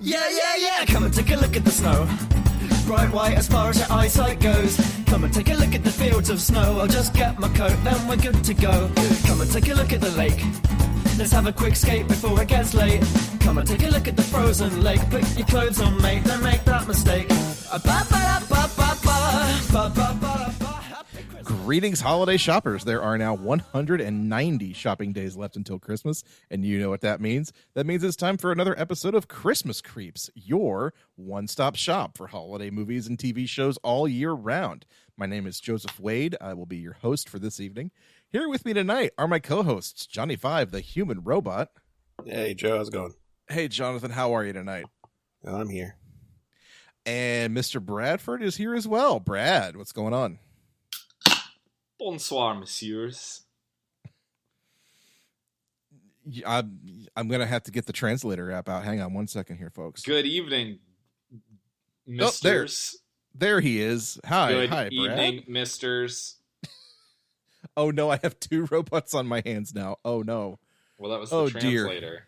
Yeah, come and take a look at the snow. Bright white as far as your eyesight goes. Come and take a look at the fields of snow. I'll just get my coat, then we're good to go. Come and take a look at the lake. Let's have a quick skate before it gets late. Come and take a look at the frozen lake. Put your clothes on, mate, don't make that mistake. Greetings, holiday shoppers. There are now 190 shopping days left until Christmas, and you know what that means. That means it's time for another episode of Christmas Creeps, your one-stop shop for holiday movies and TV shows all year round. My name is Joseph Wade. I will be your host for this evening. Here with me tonight are my co-hosts, Johnny Five, the human robot. Hey, Joe, how's it going? Hey, Jonathan, how are you tonight? I'm here. And Mr. Bradford is here as well. Brad, what's going on? Bonsoir, messieurs. I'm going to have to get the translator app out. Hang on one second here, folks. Good evening, misters. There he is. Hi, Brad. Evening, misters. Oh, no, I have two robots on my hands now. Oh, no. Well, that was the translator. Dear.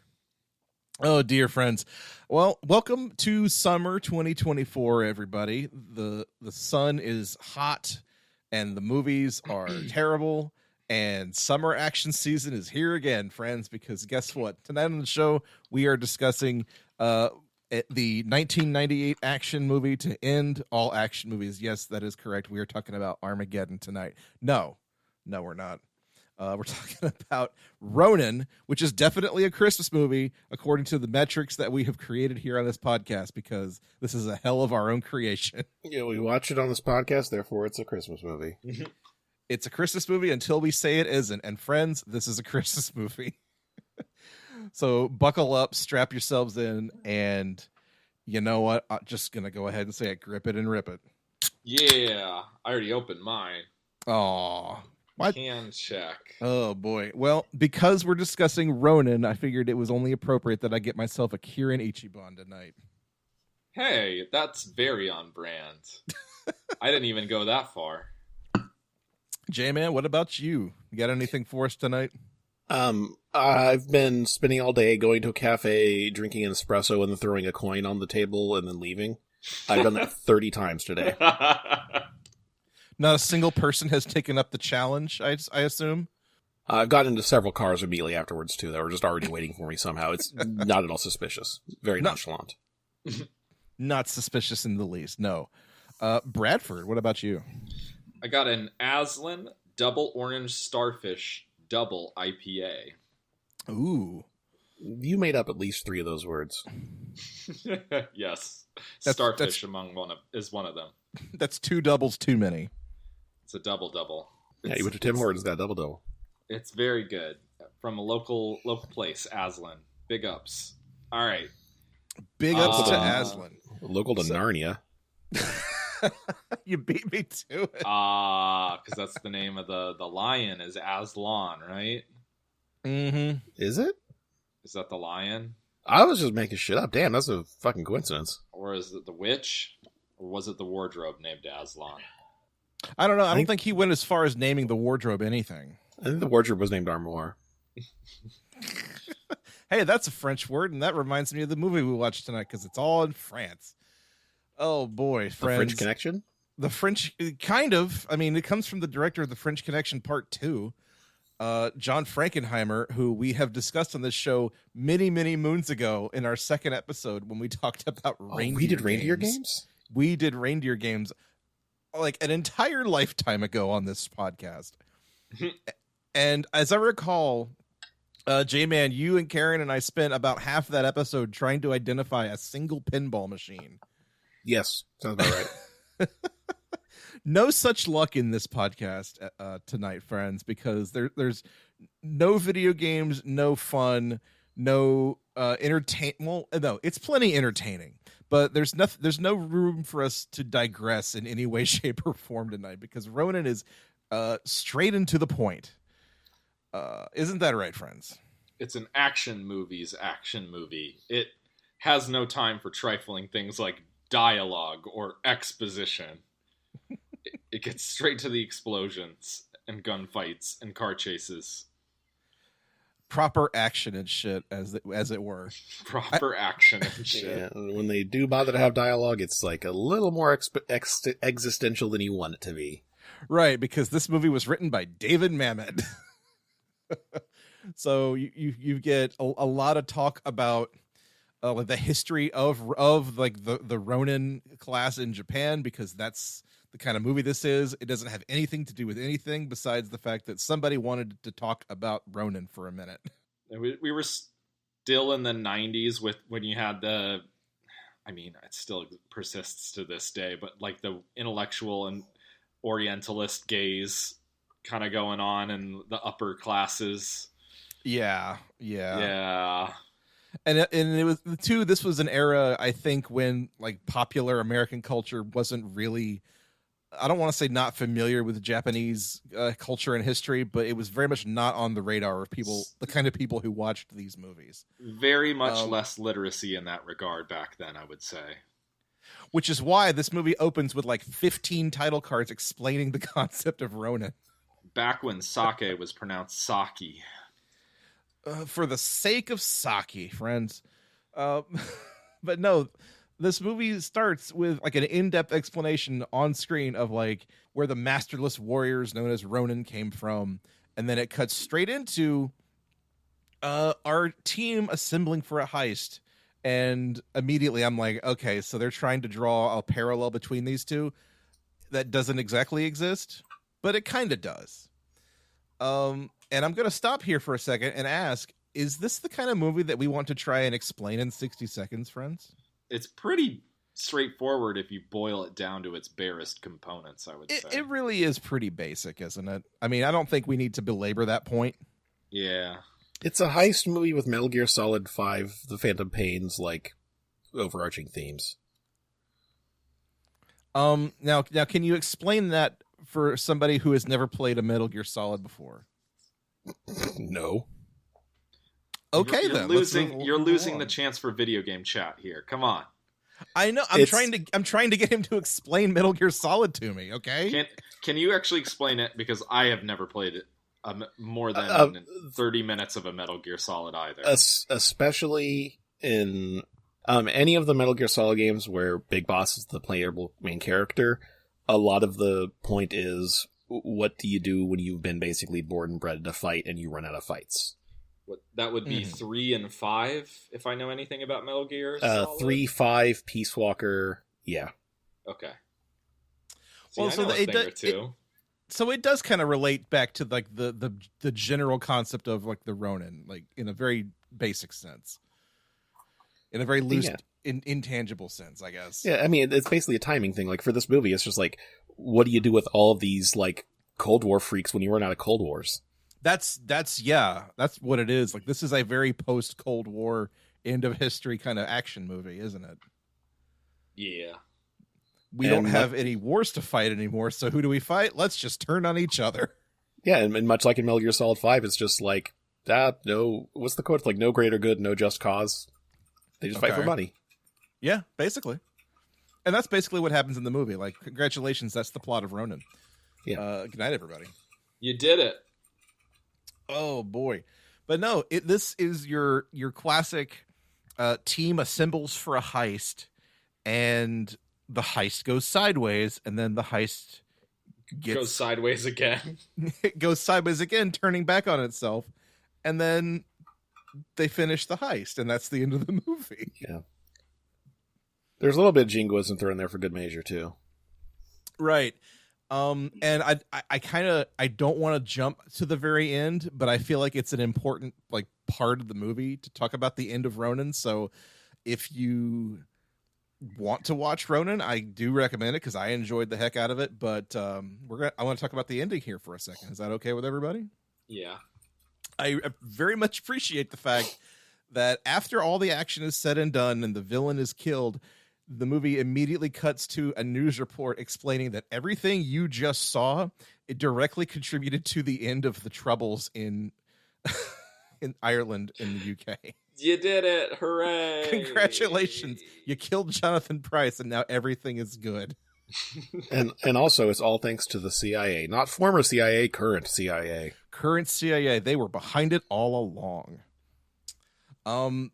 Oh, dear friends. Well, welcome to summer 2024, everybody. The sun is hot. And the movies are terrible, and summer action season is here again, friends, because guess what? Tonight on the show, we are discussing the 1998 action movie to end all action movies. Yes, that is correct. We are talking about Armageddon tonight. No, we're not. We're talking about Ronin, which is definitely a Christmas movie, according to the metrics that we have created here on this podcast, because this is a hell of our own creation. Yeah, we watch it on this podcast, therefore it's a Christmas movie. It's a Christmas movie until we say it isn't. And friends, this is a Christmas movie. So buckle up, strap yourselves in, and you know what? I'm just going to go ahead and say it. Grip it and rip it. Yeah, I already opened mine. Aw. What? Can check. Oh, boy. Well, because we're discussing Ronin, I figured it was only appropriate that I get myself a Kirin Ichiban tonight. Hey, that's very on brand. I didn't even go that far. J-Man, what about you? You got anything for us tonight? I've been spending all day going to a cafe, drinking an espresso, and then throwing a coin on the table and then leaving. I've done that 30 times today. Not a single person has taken up the challenge, I assume? I've gotten into several cars immediately afterwards, too, that were just already waiting for me somehow. It's not at all suspicious. Very nonchalant. Not suspicious in the least, no. Bradford, what about you? I got an Aslan Double Orange Starfish Double IPA. Ooh. You made up at least 3 of those words. Yes. Starfish is one of them. That's 2 doubles too many. It's a double. Yeah, you went to Tim Hortons, got double. It's very good. From a local place, Aslan. Big ups. All right. Big ups to Aslan. Local to Narnia. You beat me to it. Because that's the name of the lion is Aslan, right? Mm-hmm. Is it? Is that the lion? I was just making shit up. Damn, that's a fucking coincidence. Or is it the witch? Or was it the wardrobe named Aslan? I don't know. I don't think he went as far as naming the wardrobe anything. I think the wardrobe was named Armoire. Hey, that's a French word, and that reminds me of the movie we watched tonight, because it's all in France. Oh, boy, friends. The French Connection? The French, kind of. I mean, it comes from the director of The French Connection Part 2, John Frankenheimer, who we have discussed on this show many, many moons ago in our second episode when we talked about reindeer we did reindeer games? We did reindeer games like an entire lifetime ago on this podcast. And as I recall, J-Man, you and Karen and I spent about half that episode trying to identify a single pinball machine. Yes, sounds about right. No such luck in this podcast tonight, friends, because there's no video games, no fun, no entertain. Well, no, it's plenty entertaining, but there's no room for us to digress in any way, shape, or form tonight, because Ronin is straight and to the point. Isn't that right, friends? It's an action movie. It has no time for trifling things like dialogue or exposition. It gets straight to the explosions and gunfights and car chases. proper action and shit, as it were. Proper action and shit. Yeah, when they do bother to have dialogue, it's like a little more existential than you want it to be. Right, because this movie was written by David Mamet. So you get a lot of talk about like the history of like the Ronin class in Japan, because that's the kind of movie this is. It doesn't have anything to do with anything besides the fact that somebody wanted to talk about Ronin for a minute. We were still in the 90s with when you had it still persists to this day, but like the intellectual and Orientalist gaze kind of going on in the upper classes. Yeah. And it was too. This was an era, I think, when like popular American culture wasn't really, I don't want to say not familiar with Japanese culture and history, but it was very much not on the radar of people, the kind of people who watched these movies. Very much less literacy in that regard back then, I would say. Which is why this movie opens with like 15 title cards explaining the concept of Ronin. Back when sake was pronounced sake. For the sake of sake, friends. But no, this movie starts with like an in-depth explanation on screen of like where the masterless warriors known as Ronin came from. And then it cuts straight into our team assembling for a heist. And immediately I'm like, okay, so they're trying to draw a parallel between these two that doesn't exactly exist, but it kind of does. And I'm going to stop here for a second and ask, is this the kind of movie that we want to try and explain in 60 seconds, friends? It's pretty straightforward if you boil it down to its barest components, I would say. It really is pretty basic, isn't it? I mean, I don't think we need to belabor that point. Yeah. It's a heist movie with Metal Gear Solid 5, The Phantom Pain's, like, overarching themes. Now, can you explain that for somebody who has never played a Metal Gear Solid before? No. Okay, you're then you're losing the chance for video game chat here. Come on. I know. I'm trying to get him to explain Metal Gear Solid to me. Okay. Can you actually explain it? Because I have never played it. More than 30 minutes of a Metal Gear Solid either. Especially in any of the Metal Gear Solid games where Big Boss is the playable main character, a lot of the point is, what do you do when you've been basically born and bred to fight and you run out of fights? That would be 3 and 5, if I know anything about Metal Gear Solid. 3, 5, Peace Walker, yeah. Okay. So it does kind of relate back to like the general concept of like the Ronin, like in a very basic sense, in a very loose, intangible sense, I guess. Yeah, I mean, it's basically a timing thing. Like for this movie, it's just like, what do you do with all of these like Cold War freaks when you run out of Cold Wars? That's what it is. Like this is a very post Cold War end of history kind of action movie, isn't it? Yeah. We don't have any wars to fight anymore, so who do we fight? Let's just turn on each other. Yeah, and much like in Metal Gear Solid 5, it's just like, no, what's the quote? It's like, no greater good, no just cause. They just fight for money. Yeah, basically. And that's basically what happens in the movie. Like, congratulations, that's the plot of Ronin. Yeah. Good night, everybody. You did it. Oh, boy. But no, this is your classic team assembles for a heist, and the heist goes sideways, and then the heist goes sideways again. It goes sideways again, turning back on itself, and then they finish the heist, and that's the end of the movie. Yeah. There's a little bit of jingoism thrown there for good measure, too. Right. And I don't want to jump to the very end, but I feel like it's an important like part of the movie to talk about the end of Ronin. So if you want to watch Ronin, I do recommend it because I enjoyed the heck out of it. But I want to talk about the ending here for a second. Is that okay with everybody? Yeah. I very much appreciate the fact that after all the action is said and done and the villain is killed, the movie immediately cuts to a news report explaining that everything you just saw, it directly contributed to the end of the troubles in in Ireland in the UK. You did it. Hooray. Congratulations. You killed Jonathan Pryce and now everything is good. And also it's all thanks to the CIA, not former CIA, current CIA. current CIA. They were behind it all along.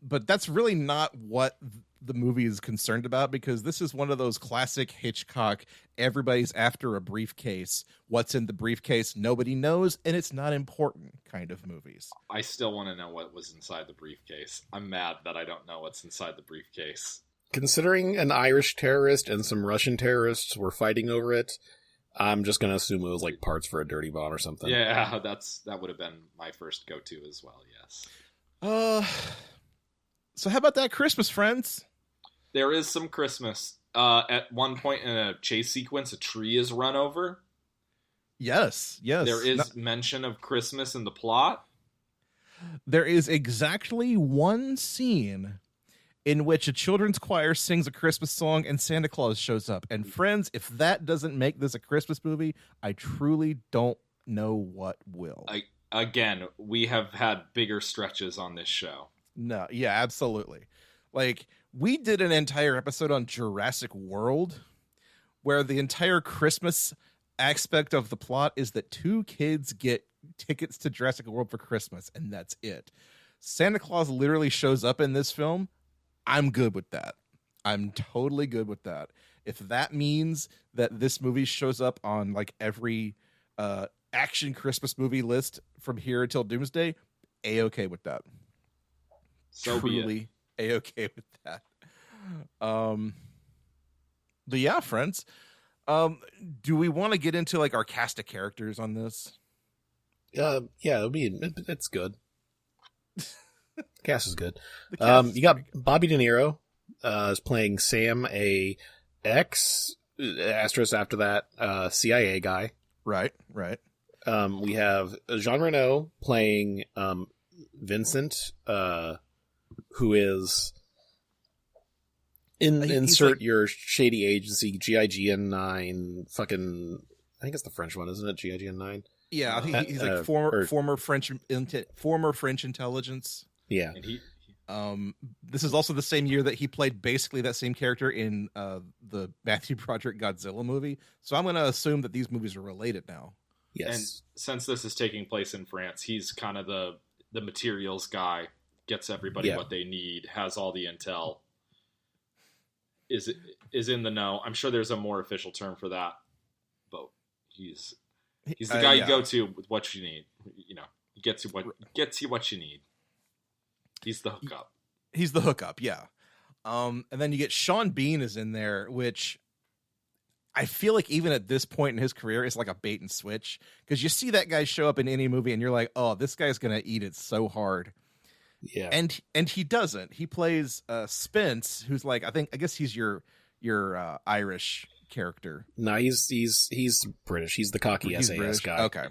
But that's really not what the movie is concerned about, because this is one of those classic Hitchcock, everybody's after a briefcase. What's in the briefcase? Nobody knows, and it's not important kind of movies. I still want to know what was inside the briefcase. I'm mad that I don't know what's inside the briefcase. Considering an Irish terrorist and some Russian terrorists were fighting over it, I'm just going to assume it was like parts for a dirty bomb or something. Yeah, that would have been my first go-to as well, yes. So how about that Christmas, friends? There is some Christmas. At one point in a chase sequence, a tree is run over. Yes. There is mention of Christmas in the plot. There is exactly one scene in which a children's choir sings a Christmas song and Santa Claus shows up. And friends, if that doesn't make this a Christmas movie, I truly don't know what will. Again, we have had bigger stretches on this show. No, yeah, absolutely. Like, we did an entire episode on Jurassic World where the entire Christmas aspect of the plot is that two kids get tickets to Jurassic World for Christmas, and that's it. Santa Claus literally shows up in this film. I'm good with that. I'm totally good with that. If that means that this movie shows up on like every action Christmas movie list from here until Doomsday, A-okay with that. So Truly A-okay with that. But yeah, friends, do we want to get into like our cast of characters on this? Yeah, it's good. Cast is good. Cast you got Bobby De Niro is playing Sam, a asterisk after that CIA guy. Right. We have Jean Reno playing Vincent, who is insert like, your shady agency, GIGN 9, fucking, I think it's the French one, isn't it? GIGN 9. Yeah, I think he's like former French intelligence. Yeah. And this is also the same year that he played basically that same character in the Matthew Broderick Godzilla movie. So I'm going to assume that these movies are related now. Yes. And since this is taking place in France, he's kind of the materials guy, gets everybody what they need, has all the intel, is in the know. I'm sure there's a more official term for that, but he's the guy you go to with what you need. You know, he gets you what you need. He's the hookup. He's the hookup, yeah. And then you get Sean Bean is in there, which I feel like even at this point in his career, it's like a bait and switch, because you see that guy show up in any movie and you're like, oh, this guy's going to eat it so hard. Yeah. And he doesn't. He plays Spence, who's like, I guess he's your Irish character. No, he's British. He's the cocky SAS British guy. Okay.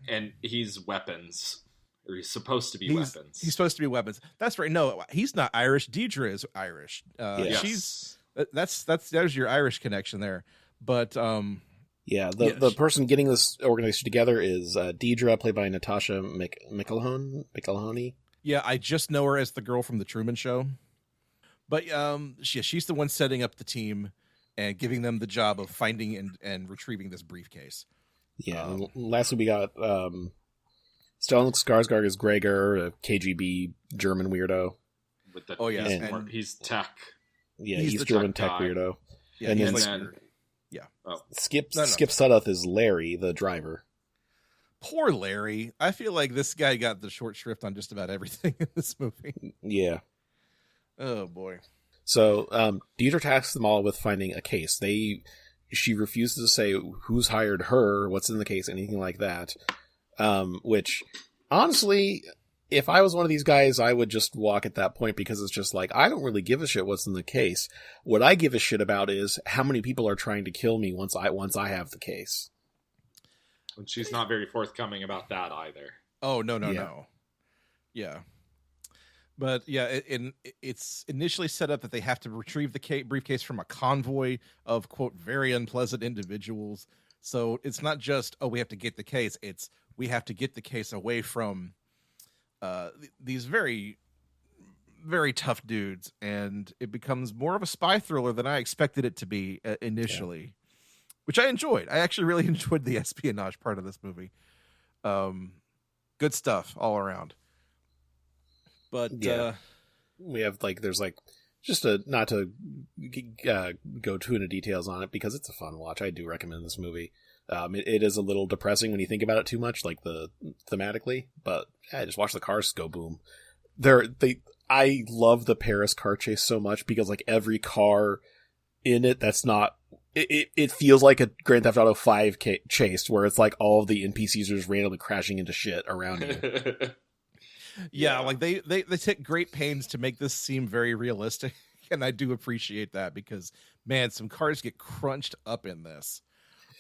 And he's weapons. Or he's supposed to be weapons. He's supposed to be weapons. That's right. No, he's not Irish. Deidre is Irish. Yes. There's your Irish connection there. But the person getting this organization together is Deidre, played by Natasha McElhone. Yeah, I just know her as the girl from the Truman Show. But she's the one setting up the team and giving them the job of finding and retrieving this briefcase. Yeah. Lastly, we got Stellan Skarsgård as Gregor, a KGB German weirdo. He's tech. Yeah, he's German tech weirdo. Yeah, and then Skip Sudduth is Larry, the driver. Poor Larry. I feel like this guy got the short shrift on just about everything in this movie. Yeah. Oh boy. So Deidre tasks them all with finding a case. She refuses to say who's hired her, what's in the case, anything like that. Which, honestly, if I was one of these guys, I would just walk at that point, because it's just like, I don't really give a shit what's in the case. What I give a shit about is how many people are trying to kill me once I have the case. And she's not very forthcoming about that either. Oh, no. Yeah. But yeah, it's initially set up that they have to retrieve the briefcase from a convoy of, quote, very unpleasant individuals. So it's not just, we have to get the case. It's, we have to get the case away from these very, very tough dudes. And it becomes more of a spy thriller than I expected it to be initially, which I enjoyed. I actually really enjoyed the espionage part of this movie. good stuff all around. But Yeah. We have there's just not to go too into details on it because it's a fun watch. I do recommend this movie. It is a little depressing when you think about it too much, thematically, but yeah, just watch the cars go boom. I love the Paris car chase so much because every car in it that's not it feels like a Grand Theft Auto 5 chase where it's all of the NPCs are just randomly crashing into shit around you. Yeah, they take great pains to make this seem very realistic, and I do appreciate that because man, some cars get crunched up in this.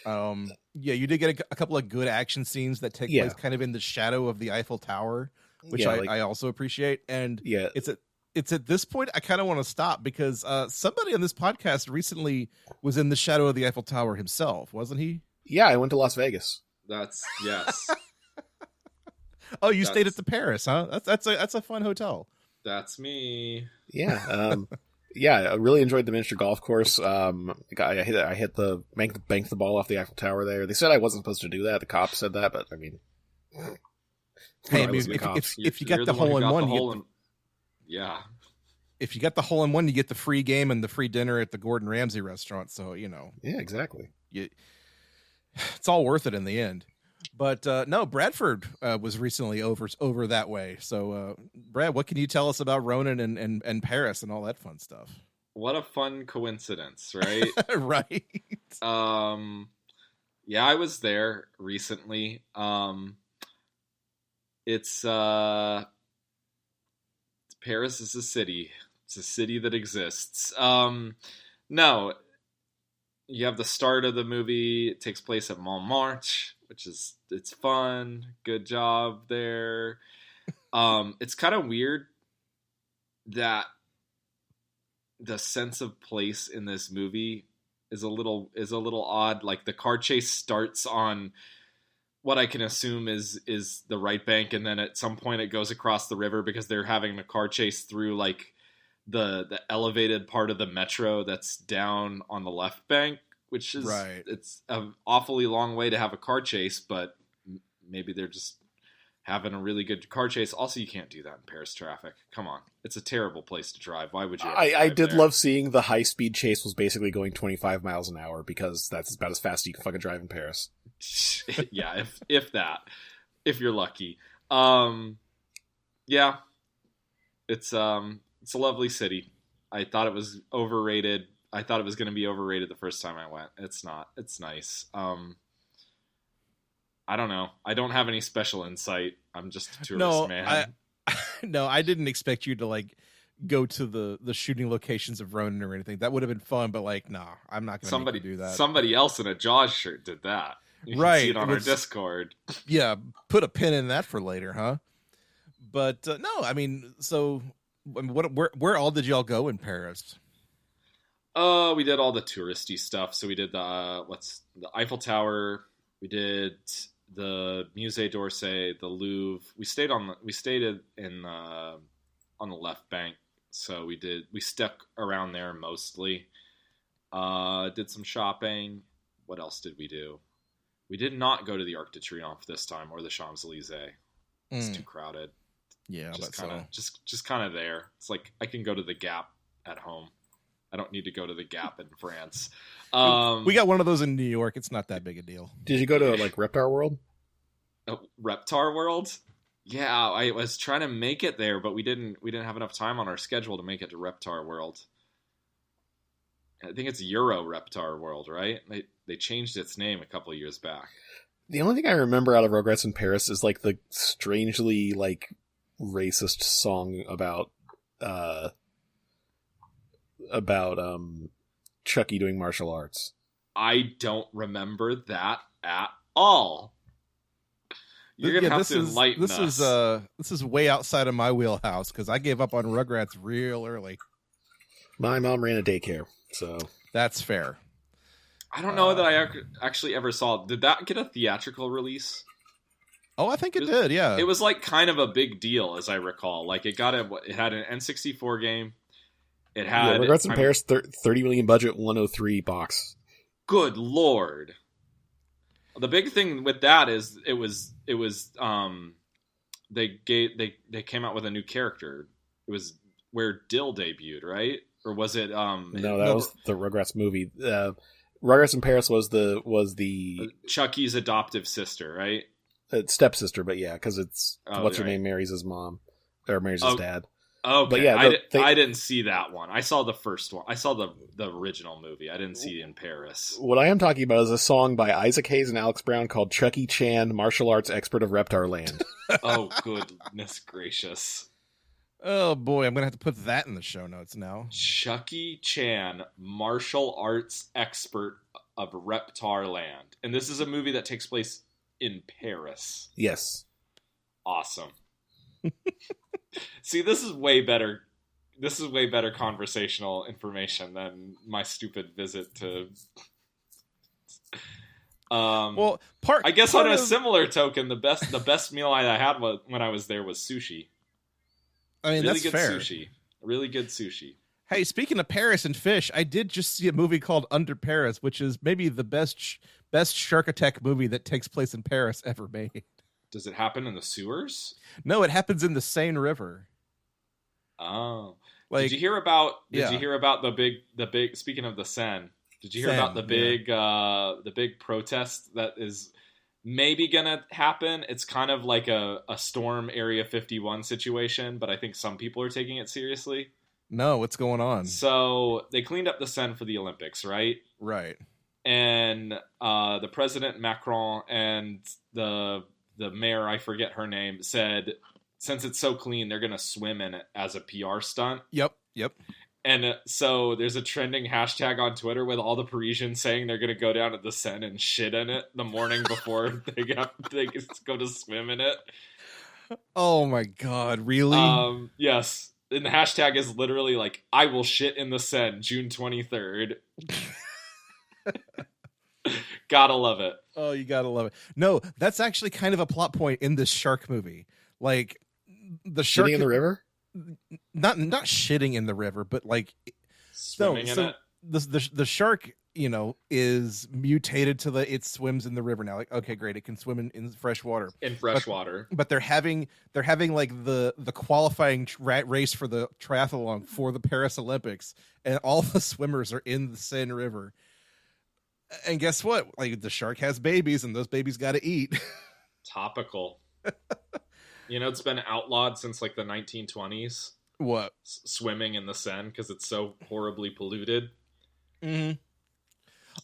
Yeah, you did get a couple of good action scenes that take place kind of in the shadow of the Eiffel Tower, which I also appreciate. And it's at this point I kind of want to stop because somebody on this podcast recently was in the shadow of the Eiffel Tower himself, wasn't he? Yeah, I went to Las Vegas. Yes. Oh, you stayed at the Paris, huh? That's a fun hotel. That's me. Yeah. Yeah, I really enjoyed the miniature golf course. I hit the banked the ball off the Eiffel Tower there. They said I wasn't supposed to do that. The cops said that, but I mean, hey, if you got the hole in one, if you got the hole in one, you get the free game and the free dinner at the Gordon Ramsay restaurant. So yeah, exactly. It's all worth it in the end. But no, Bradford was recently over that way. So, Brad, what can you tell us about Ronin and Paris and all that fun stuff? What a fun coincidence, right? Right. Yeah, I was there recently. It's Paris is a city. It's a city that exists. No, you have the start of the movie. It takes place at Montmartre, it's fun. Good job there. It's kind of weird that the sense of place in this movie is a little odd. The car chase starts on what I can assume is the right bank, and then at some point it goes across the river because they're having a car chase through the elevated part of the metro that's down on the left bank, which is right. It's an awfully long way to have a car chase, but maybe they're just having a really good car chase. Also, you can't do that in Paris traffic. Come on. It's a terrible place to drive. Why would you? I did love seeing the high speed chase was basically going 25 miles an hour because that's about as fast as you can fucking drive in Paris. Yeah, if you're lucky. Yeah, it's a lovely city. I thought it was overrated. I thought it was going to be overrated the first time I went. It's not. It's nice. I don't know. I don't have any special insight. I'm just a tourist, man. I didn't expect you to go to the shooting locations of Ronin or anything. That would have been fun, but nah, I'm not going to do that. Somebody else in a Jaws shirt did that. You can see it on our Discord. Yeah, put a pin in that for later, huh? But no, I mean, so where all did y'all go in Paris? We did all the touristy stuff. So we did the Eiffel Tower. We did the Musée d'Orsay, the Louvre. We stayed on the left bank. So we stuck around there mostly. Did some shopping. What else did we do? We did not go to the Arc de Triomphe this time or the Champs-Élysées. It's too crowded. Yeah, just kind of there. It's I can go to the Gap at home. I don't need to go to the Gap in France. We got one of those in New York. It's not that big a deal. Did you go to Reptar World? Reptar World? Yeah, I was trying to make it there, but we didn't have enough time on our schedule to make it to Reptar World. I think it's Reptar World, right? They changed its name a couple of years back. The only thing I remember out of Rugrats in Paris is the strangely racist song about Chucky doing martial arts. I don't remember that at all. You're gonna have to enlighten us. This is way outside of my wheelhouse because I gave up on Rugrats real early. My mom ran a daycare, so that's fair. I don't know that I actually ever saw. Did that get a theatrical release? Oh, I think it did. Yeah, it was kind of a big deal, as I recall. It had an N64 game. It had Rugrats in Paris, 30 million budget, 103 box. Good Lord. The big thing with that is it was they came out with a new character. It was where Dill debuted, right? Or was it? No, that was the Rugrats movie. Rugrats in Paris was the Chucky's adoptive sister, right? Stepsister, but yeah, because it's what's her right. name marries his mom or marries his dad. Okay, but yeah, I didn't see that one. I saw the first one. I saw the original movie. I didn't see In Paris. What I am talking about is a song by Isaac Hayes and Alex Brown called Chucky Chan, Martial Arts Expert of Reptar Land. Oh, goodness gracious. Oh boy, I'm gonna have to put that in the show notes now. Chucky Chan, Martial Arts Expert of Reptar Land. And this is a movie that takes place in Paris. Yes. Awesome. See, this is way better. This is way better conversational information than my stupid visit to. I guess on a similar token, the best meal I had when I was there was sushi. I mean, really that's good fair. Sushi. Really good sushi. Hey, speaking of Paris and fish, I did just see a movie called Under Paris, which is maybe the best shark attack movie that takes place in Paris ever made. Does it happen in the sewers? No, it happens in the Seine River. Oh, like, did you hear about? Yeah. You hear about the big? Speaking of the Seine, did you hear about the big protest that is maybe gonna happen? It's kind of like a Storm Area 51 situation, but I think some people are taking it seriously. No, what's going on? So they cleaned up the Seine for the Olympics, right? Right. And the president Macron and the mayor, I forget her name, said since it's so clean, they're going to swim in it as a PR stunt. Yep. And so there's a trending hashtag on Twitter with all the Parisians saying they're going to go down to the Seine and shit in it the morning before they go to swim in it. Oh my God, really? Yes. And the hashtag is literally like, I will shit in the Seine, June 23rd. Gotta love it. Oh, you gotta love it. No, that's actually kind of a plot point in this shark movie. Like the shark Shitting in the river? Not shitting in the river, but like swimming in it. The shark, is mutated to it swims in the river now. Like, okay, great, it can swim in fresh water. In fresh water. But they're having like the qualifying race for the triathlon for the Paris Olympics, and all the swimmers are in the Seine River. And guess what? Like, the shark has babies, and those babies got to eat. Topical. It's been outlawed since like the 1920s. What? Swimming in the Seine because it's so horribly polluted. Mm-hmm.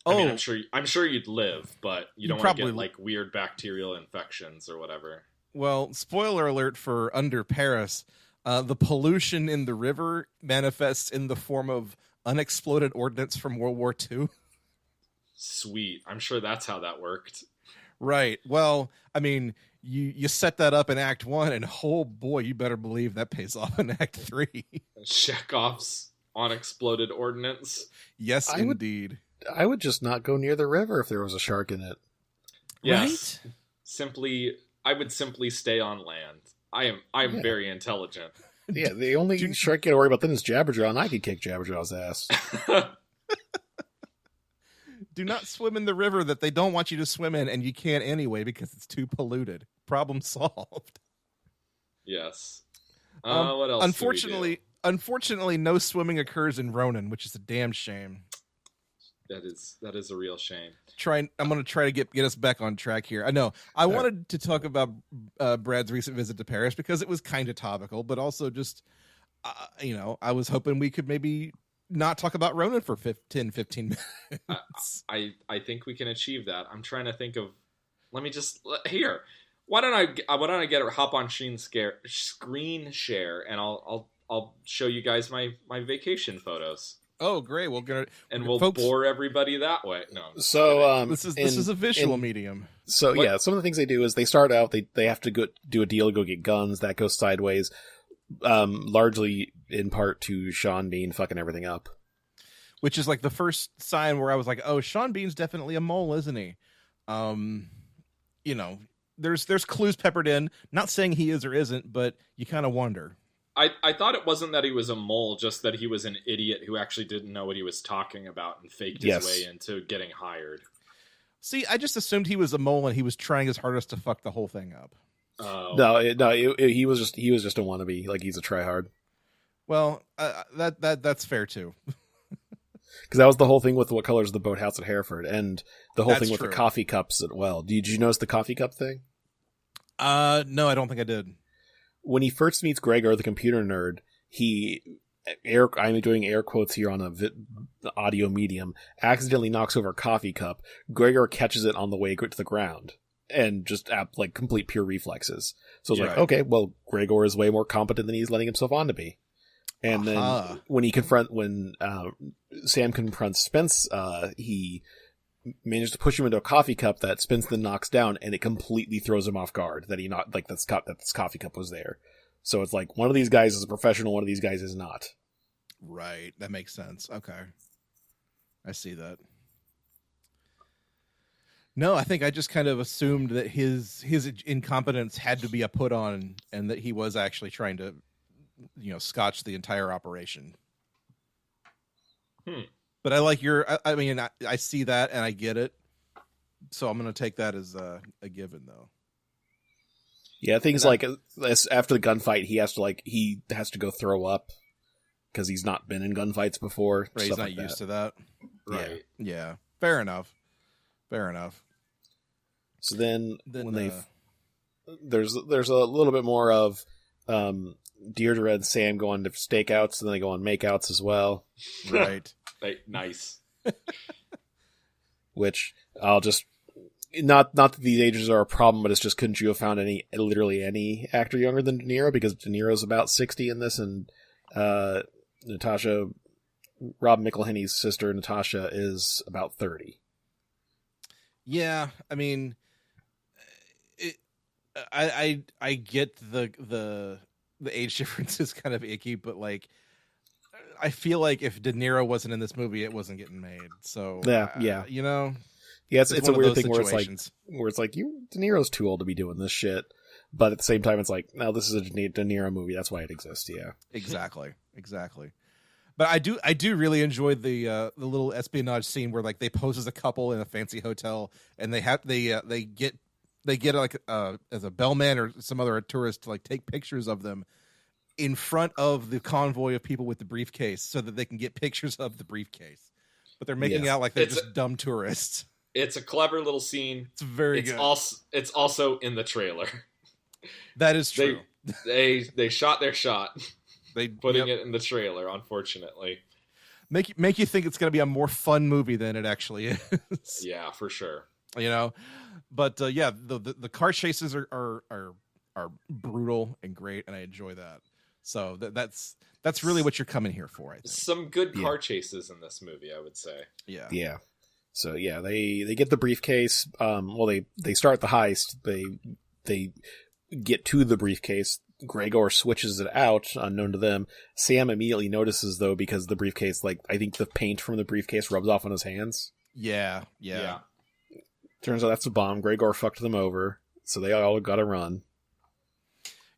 I mean, I'm sure you'd live, but you don't want to get like weird bacterial infections or whatever. Well, spoiler alert for Under Paris. The pollution in the river manifests in the form of unexploded ordnance from World War II. Sweet. I'm sure that's how that worked. Right. Well, I mean, you set that up in Act 1, and oh boy, you better believe that pays off in Act 3. Chekhov's unexploded ordnance. Yes, indeed. I would just not go near the river if there was a shark in it. Yes. Right? I would simply stay on land. I am very intelligent. Yeah, the only shark you gotta worry about then is Jabberjaw, and I could kick Jabberjaw's ass. Do not swim in the river that they don't want you to swim in, and you can't anyway because it's too polluted. Problem solved. Yes. What else? Unfortunately, no swimming occurs in Ronin, which is a damn shame. That is a real shame. I'm going to try to get us back on track here. I know I wanted to talk about Brad's recent visit to Paris because it was kind of topical, but also just I was hoping we could maybe not talk about Ronin for 15 minutes. I think we can achieve that. I'm trying to think of. Let me just here. Why don't I hop on screen share and I'll show you guys my vacation photos. Oh, great! We'll bore everybody that way. No. So this is a visual medium. So yeah, some of the things they do is they start out they have to do a deal to go get guns. That goes sideways. Largely in part to Sean Bean fucking everything up, which is like the first sign where I was like, "Oh, Sean Bean's definitely a mole, isn't he?" There's clues peppered in. Not saying he is or isn't, but you kind of wonder. I thought it wasn't that he was a mole, just that he was an idiot who actually didn't know what he was talking about and faked his way into getting hired. See, I just assumed he was a mole and he was trying his hardest to fuck the whole thing up. Oh. He was just a wannabe. Like, he's a tryhard. Well, that's fair too. Because that was the whole thing with what colors the boathouse at Hereford, and the whole That's thing with true. the coffee cups as well. Did you notice the coffee cup thing? No, I don't think I did. When he first meets Gregor, the computer nerd, I'm doing air quotes here on the audio medium, accidentally knocks over a coffee cup. Gregor catches it on the way to the ground, and just like complete pure reflexes. So it's like, okay, well, Gregor is way more competent than he's letting himself on to be. And then when Sam confronts Spence, he manages to push him into a coffee cup that Spence then knocks down, and it completely throws him off guard that this coffee cup was there. So it's like, one of these guys is a professional, one of these guys is not. Right, that makes sense. Okay, I see that. No, I think I just kind of assumed that his incompetence had to be a put on, and that he was actually trying to, scotch the entire operation. But I like I mean, I see that and I get it. So I'm going to take that as a given, though. Yeah, things like after the gunfight, he has to go throw up because he's not been in gunfights before. Right, he's not used to that. Right. Yeah. Fair enough. So then when there's a little bit more of Deirdre and Sam go on to stakeouts, and then they go on makeouts as well. Right. Nice. Which I'll just not that these ages are a problem, but it's just, couldn't you have found literally any actor younger than De Niro? Because De Niro's about 60 in this, and Rob McElhenney's sister Natasha is about 30. Yeah, I mean, I get the age difference is kind of icky, but like, I feel like if De Niro wasn't in this movie, it wasn't getting made. So yeah. Yeah, it's a weird thing where it's like De Niro's too old to be doing this shit, but at the same time, it's like, no, this is a De Niro movie. That's why it exists. Yeah, exactly. But I do really enjoy the little espionage scene where like they pose as a couple in a fancy hotel, and they get like as a bellman or some other tourist to like take pictures of them in front of the convoy of people with the briefcase, so that they can get pictures of the briefcase. But they're making out like they're just dumb tourists. It's a clever little scene. It's very good. It's also in the trailer. That is true. They shot their shot. Putting it in the trailer, unfortunately. Make you think it's going to be a more fun movie than it actually is. Yeah, for sure. But the car chases are brutal and great, and I enjoy that. So that's really what you're coming here for, I think. Some good car chases in this movie, I would say. Yeah. Yeah. So yeah, they get the briefcase. They start the heist. They get to the briefcase. Gregor switches it out, unknown to them. Sam immediately notices, though, because the briefcase, like, I think the paint from the briefcase rubs off on his hands. Yeah. Turns out that's a bomb. Gregor fucked them over, so they all got to run.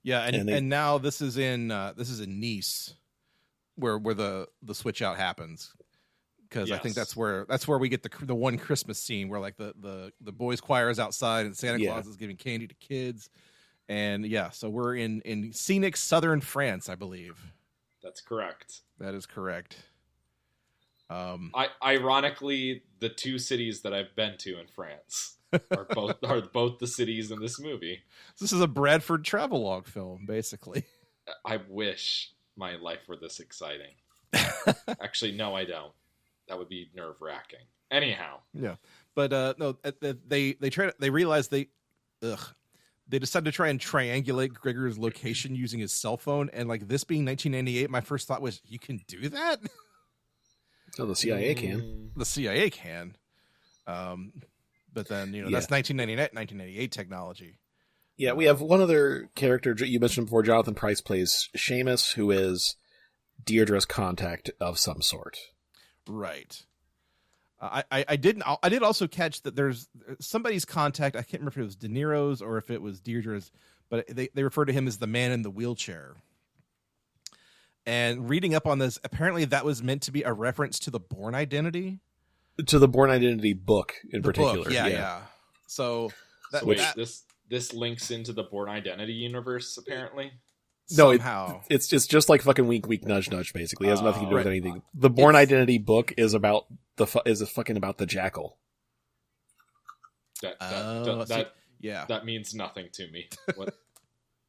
Yeah, and now this is in Nice, where the switch out happens, because I think that's where we get the one Christmas scene where like the boys' choir is outside and Santa Claus is giving candy to kids, and so we're in scenic southern France, I believe. That's correct. That is correct. Ironically, the two cities that I've been to in France are both the cities in this movie. This is a Bradford travelogue film, basically. I wish my life were this exciting. Actually, no, I don't. That would be nerve-wracking. Anyhow. Yeah. But no, they realize they decided to try and triangulate Gregor's location using his cell phone, and like this being 1998, my first thought was, you can do that? Oh, the CIA can. The CIA can. But then, that's 1998 technology. Yeah, we have one other character you mentioned before. Jonathan Pryce plays Seamus, who is Deirdre's contact of some sort. Right. I did also catch that there's somebody's contact. I can't remember if it was De Niro's or if it was Deirdre's, but they refer to him as the man in the wheelchair. And reading up on this, apparently that was meant to be a reference to the Bourne Identity. To the Bourne Identity book in particular. Book, yeah. So this links into the Bourne Identity universe, apparently. No, Somehow. it's just like fucking wink, wink, nudge, nudge. Basically, it has nothing to do with Right. anything. The Bourne Identity book is about fucking about the Jackal. That means nothing to me. What?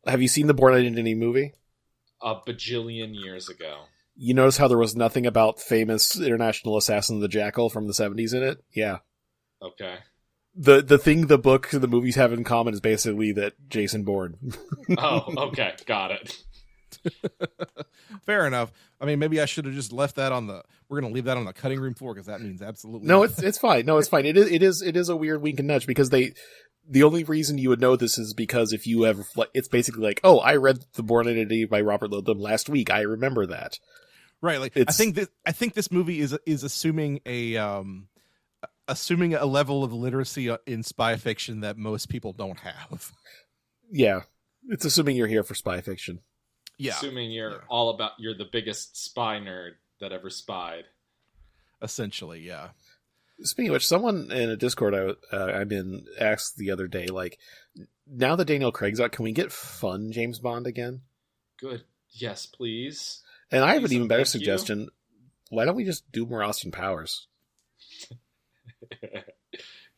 Have you seen the Bourne Identity movie? A bajillion years ago. You notice how there was nothing about famous international assassin the Jackal from the 70s in it? Yeah. Okay. The thing the book and the movies have in common is basically that Jason Bourne. Oh, okay. Got it. Fair enough. I mean, maybe I should have just left that on the. We're going to leave that on the cutting room floor because that means absolutely. No, nothing. it's fine. No, it's fine. It is a weird wink and nudge because the only reason you would know this is because if you ever, it's basically like, oh, I read The Bourne Identity by Robert Ludlum last week. I remember that. Right. Like I think this movie is assuming a level of literacy in spy fiction that most people don't have. Yeah, it's assuming you're here for spy fiction. Yeah. Assuming you're the biggest spy nerd that ever spied. Essentially, yeah. Speaking of which, someone in a Discord I'm in asked the other day, like, now that Daniel Craig's out, can we get fun James Bond again? Good. Yes, please. And I have an Please, even better thank you. suggestion. Why don't we just do more Austin Powers?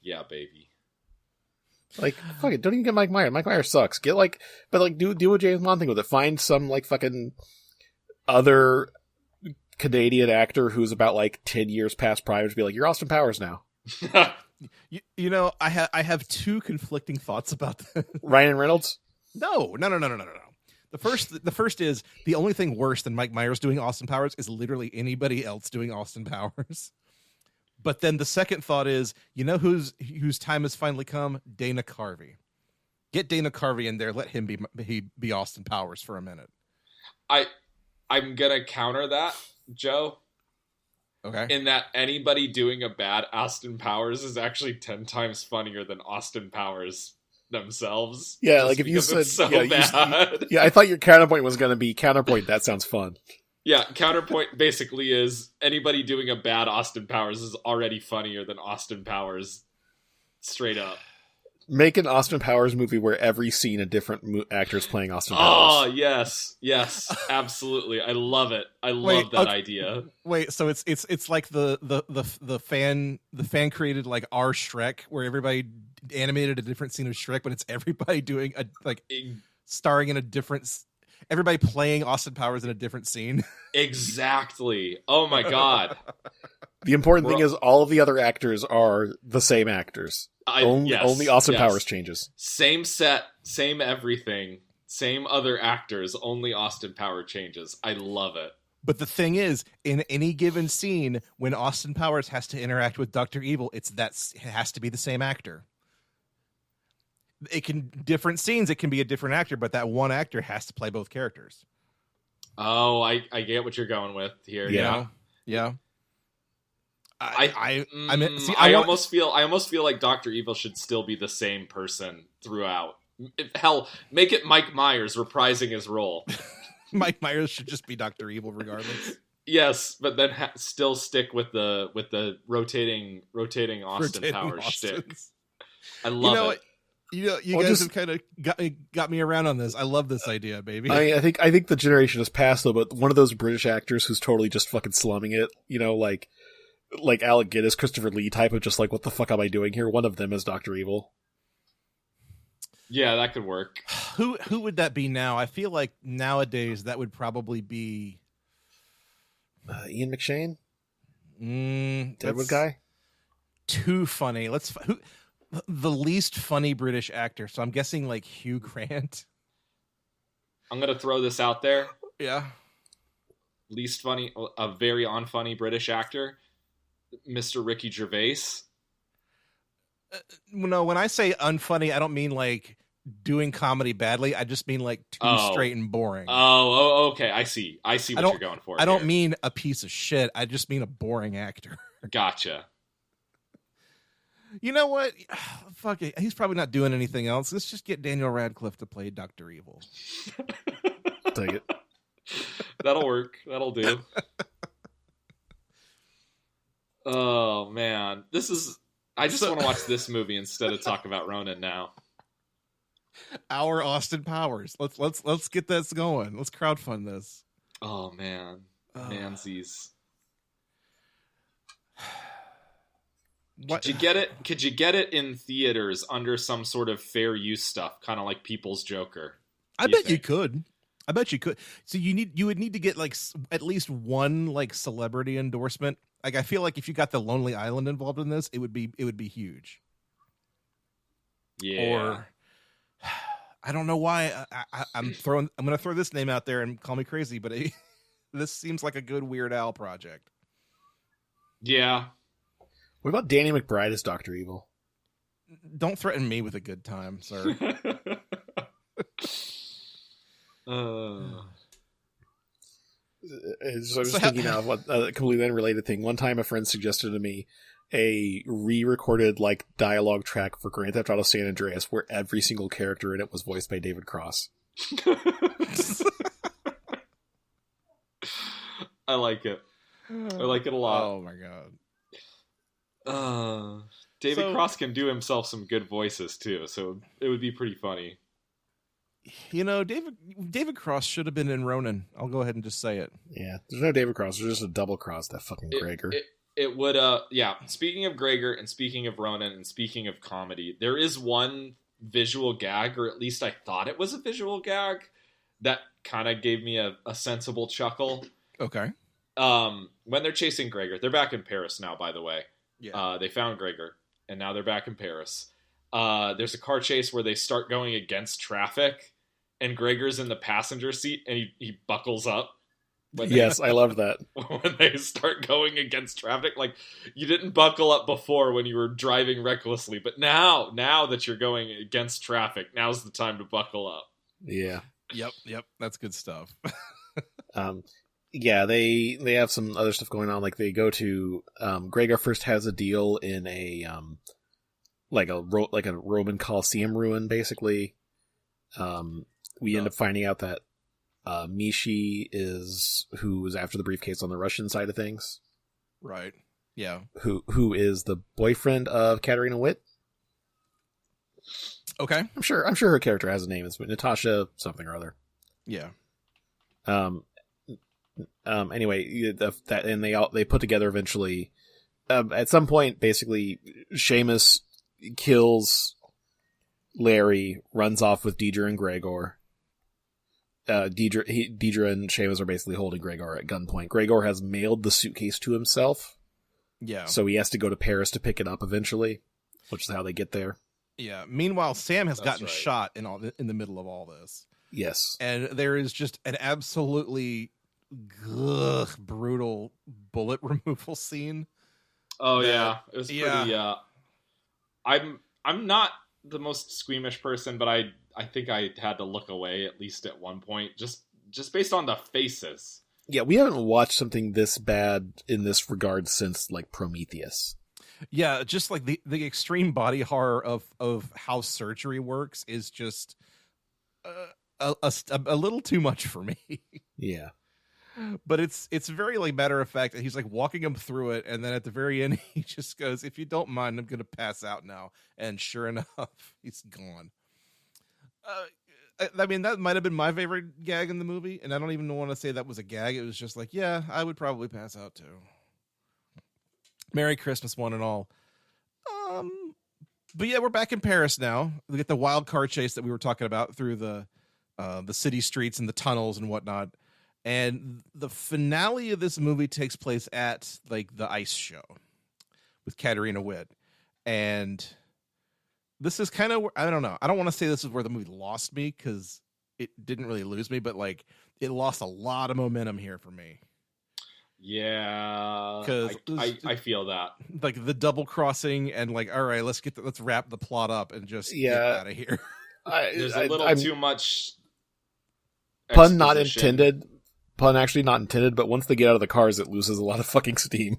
Yeah, baby. Like, fuck it, don't even get Mike Myers. Mike Myers sucks. Do a James Bond thing with it. Find some, like, fucking other Canadian actor who's about, like, 10 years past prime to be like, you're Austin Powers now. You know, I have two conflicting thoughts about that. Ryan Reynolds? No. The first is the only thing worse than Mike Myers doing Austin Powers is literally anybody else doing Austin Powers. But then the second thought is, you know whose time has finally come? Dana Carvey. Get Dana Carvey in there. Let him be Austin Powers for a minute. I'm gonna counter that, Joe. Okay. In that anybody doing a bad Austin Powers is actually 10 times funnier than Austin Powers themselves. Yeah, like if you said so bad. I thought your counterpoint was going to be counterpoint. That sounds fun. Yeah, counterpoint basically is anybody doing a bad Austin Powers is already funnier than Austin Powers, straight up. Make an Austin Powers movie where every scene a different actor is playing Austin Oh, Powers. yes, absolutely. I love it. I love that idea. Wait, so it's like the fan created like our Shrek, where everybody animated a different scene of Shrek, but it's everybody doing starring in a different. Everybody playing Austin Powers in a different scene. Exactly. Oh my god. The important thing is all of the other actors are the same actors. Only Austin Powers changes. Same set, same everything, same other actors, only Austin Power changes. I love it. But the thing is, in any given scene, when Austin Powers has to interact with Dr. Evil, it has to be the same actor. Different scenes, it can be a different actor, but that one actor has to play both characters. Oh, I get what you're going with here. Yeah. I almost feel like Dr. Evil should still be the same person throughout. Hell, make it Mike Myers reprising his role. Mike Myers should just be Dr. Evil regardless. Yes, but then still stick with the rotating Austin Powers shtick. I love it. You guys have kind of got me around on this. I love this idea, baby. I think the generation has passed though, but one of those British actors who's totally just fucking slumming it, like Alec Guinness, Christopher Lee type of just like, what the fuck am I doing here? One of them is Dr. Evil. Yeah, that could work. Who would that be now? I feel like nowadays that would probably be Ian McShane, Deadwood that's guy. Too funny. The least funny British actor. So I'm guessing like Hugh Grant. I'm gonna throw this out there. Yeah. Least funny, a very unfunny British actor, Mr. Ricky Gervais. No, when I say unfunny, I don't mean like doing comedy badly. I just mean like too straight and boring. Oh, okay. I see what you're going for. I don't mean a piece of shit. I just mean a boring actor. Gotcha. You know what? Fuck it. He's probably not doing anything else. Let's just get Daniel Radcliffe to play Dr. Evil. Take it. That'll work. That'll do. Oh man, I just want to watch this movie instead of talk about Ronin now. Our Austin Powers. Let's get this going. Let's crowdfund this. Oh man, Mansies. What? Could you get it? Could you get it in theaters under some sort of fair use stuff, kind of like People's Joker? I bet you could. I bet you could. So you would need to get like at least one like celebrity endorsement. Like I feel like if you got the Lonely Island involved in this, it would be huge. Yeah. Or I don't know why I'm going to throw this name out there and call me crazy, but this seems like a good Weird Al project. Yeah. What about Danny McBride as Dr. Evil? Don't threaten me with a good time, sir. So I'm just thinking now of what a completely unrelated thing. One time a friend suggested to me a re-recorded like dialogue track for Grand Theft Auto San Andreas where every single character in it was voiced by David Cross. I like it. I like it a lot. Oh my god. David Cross can do himself some good voices too, so it would be pretty funny. You know, David Cross should have been in Ronin. I'll go ahead and just say it. Yeah, there's no David Cross. There's just a double cross, that fucking Gregor. It would, yeah. Speaking of Gregor and speaking of Ronin and speaking of comedy, there is one visual gag, or at least I thought it was a visual gag, that kind of gave me a sensible chuckle. Okay. When they're chasing Gregor, they're back in Paris now, by the way. Yeah. They found Gregor, and now they're back in Paris. There's a car chase where they start going against traffic, and Gregor's in the passenger seat, and he buckles up. Yes, I love that. When they start going against traffic, like, you didn't buckle up before when you were driving recklessly, but now that you're going against traffic, now's the time to buckle up. Yeah. Yep. That's good stuff. Yeah, they have some other stuff going on. Like they go to Gregor first has a deal in a like a Roman Colosseum ruin, basically. We end up finding out that Mishi is who is after the briefcase on the Russian side of things. Right. Yeah. Who is the boyfriend of Katerina Witt? Okay. I'm sure her character has a name. It's Natasha something or other. Yeah. Anyway, they put together eventually. At some point, basically, Seamus kills Larry, runs off with Deidre and Gregor. Deidre and Seamus are basically holding Gregor at gunpoint. Gregor has mailed the suitcase to himself. Yeah. So he has to go to Paris to pick it up eventually, which is how they get there. Yeah. Meanwhile, Sam has gotten right. shot in the middle of all this. Yes. And there is just an absolutely brutal bullet removal scene. Oh yeah, it was pretty. Yeah. I'm not the most squeamish person, but I think I had to look away at least at one point, just based on the faces. Yeah, we haven't watched something this bad in this regard since like Prometheus. Yeah, just like the extreme body horror of how surgery works is just a little too much for me. Yeah. But it's very like matter of fact. He's like walking him through it, and then at the very end, he just goes, "If you don't mind, I'm gonna pass out now." And sure enough, he's gone. I mean, that might have been my favorite gag in the movie, and I don't even want to say that was a gag. It was just like, yeah, I would probably pass out too. Merry Christmas, one and all. But yeah, we're back in Paris now. We get the wild car chase that we were talking about through the city streets and the tunnels and whatnot. And the finale of this movie takes place at like the ice show with Katerina Witt. And this is kind of, I don't know. I don't want to say this is where the movie lost me because it didn't really lose me, but like it lost a lot of momentum here for me. Yeah, because I feel that like the double crossing and like, all right, let's wrap the plot up and just get out of here. There's a little too much pun not intended. Pun actually not intended, but once they get out of the cars, it loses a lot of fucking steam.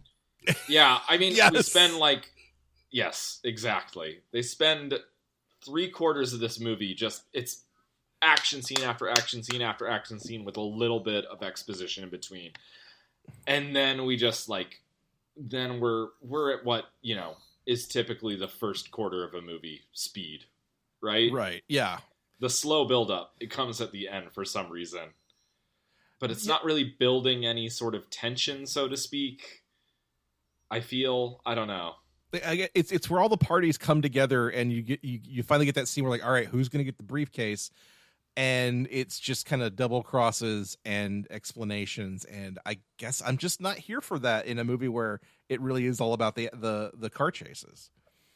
Yeah, I mean, Yes. We spend like, yes, exactly. They spend 3/4 of this movie it's action scene after action scene after action scene with a little bit of exposition in between. And then we just like, then we're at what, you know, is typically the first quarter of a movie speed, right? Right. Yeah. the slow build-up, it comes at the end for some reason. But it's not really building any sort of tension, so to speak. I feel, I don't know. It's where all the parties come together, and you finally get that scene where, like, all right, who's going to get the briefcase? And it's just kind of double crosses and explanations, and I guess I'm just not here for that in a movie where it really is all about the car chases.